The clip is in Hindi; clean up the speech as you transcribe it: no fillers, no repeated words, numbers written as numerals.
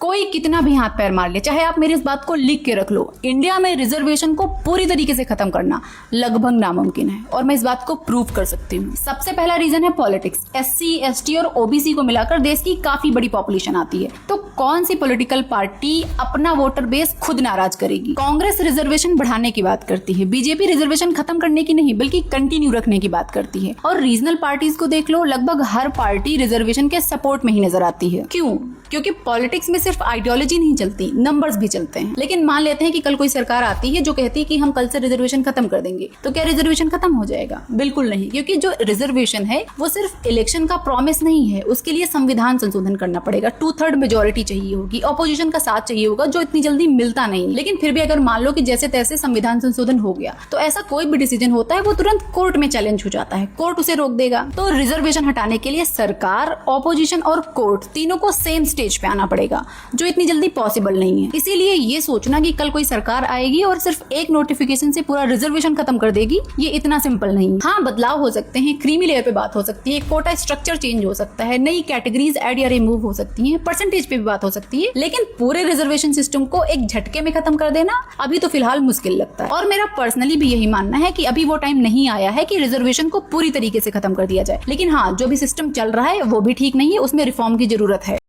कोई कितना भी हाथ पैर मार ले, चाहे आप मेरी इस बात को लिख के रख लो, इंडिया में रिजर्वेशन को पूरी तरीके से खत्म करना लगभग नामुमकिन है। और मैं इस बात को प्रूव कर सकती हूँ। सबसे पहला रीजन है पॉलिटिक्स। एससी, एसटी और ओबीसी को मिलाकर देश की काफी बड़ी पॉपुलेशन आती है, तो कौन सी पॉलिटिकल पार्टी अपना वोटर बेस खुद नाराज करेगी? कांग्रेस रिजर्वेशन बढ़ाने की बात करती है, बीजेपी रिजर्वेशन खत्म करने की नहीं बल्कि कंटिन्यू रखने की बात करती है। और रीजनल पार्टीज को देख लो, लगभग हर पार्टी रिजर्वेशन के सपोर्ट में ही नजर आती है। क्यों? क्योंकि पॉलिटिक्स में सिर्फ आइडियोलॉजी नहीं चलती, नंबर्स भी चलते हैं। लेकिन मान लेते हैं कि कल कोई सरकार आती है जो कहती है कि हम कल से रिजर्वेशन खत्म कर देंगे, तो क्या रिजर्वेशन खत्म हो जाएगा? बिल्कुल नहीं, क्योंकि जो रिजर्वेशन है वो सिर्फ इलेक्शन का प्रॉमिस नहीं है, उसके लिए संविधान संशोधन करना पड़ेगा, 2/3 मेजोरिटी चाहिए होगी, ऑपोजिशन का साथ चाहिए होगा, जो इतनी जल्दी मिलता नहीं। लेकिन फिर भी अगर मान लो कि जैसे तैसे संविधान संशोधन हो गया, तो ऐसा कोई भी डिसीजन होता है वो तुरंत कोर्ट में चैलेंज हो जाता है, कोर्ट उसे रोक देगा। तो रिजर्वेशन हटाने के लिए सरकार, ऑपोजिशन और कोर्ट तीनों को सेम स्टेज पे आना पड़ेगा, जो इतनी जल्दी पॉसिबल नहीं है। इसीलिए ये सोचना कि कल कोई सरकार आएगी और सिर्फ एक नोटिफिकेशन से पूरा रिजर्वेशन खत्म कर देगी, ये इतना सिंपल नहीं। हाँ, बदलाव हो सकते हैं, क्रीमी लेयर पे बात हो सकती है, कोटा स्ट्रक्चर चेंज हो सकता है, नई कैटेगरीज ऐड या रिमूव हो सकती हैं, परसेंटेज पे भी बात हो सकती है, लेकिन पूरे रिजर्वेशन सिस्टम को एक झटके में खत्म कर देना अभी तो फिलहाल मुश्किल लगता है। और मेरा पर्सनली भी यही मानना है कि अभी वो टाइम नहीं आया है कि रिजर्वेशन को पूरी तरीके से खत्म कर दिया जाए। लेकिन हाँ, जो भी सिस्टम चल रहा है वो भी ठीक नहीं है, उसमें रिफॉर्म की जरूरत है।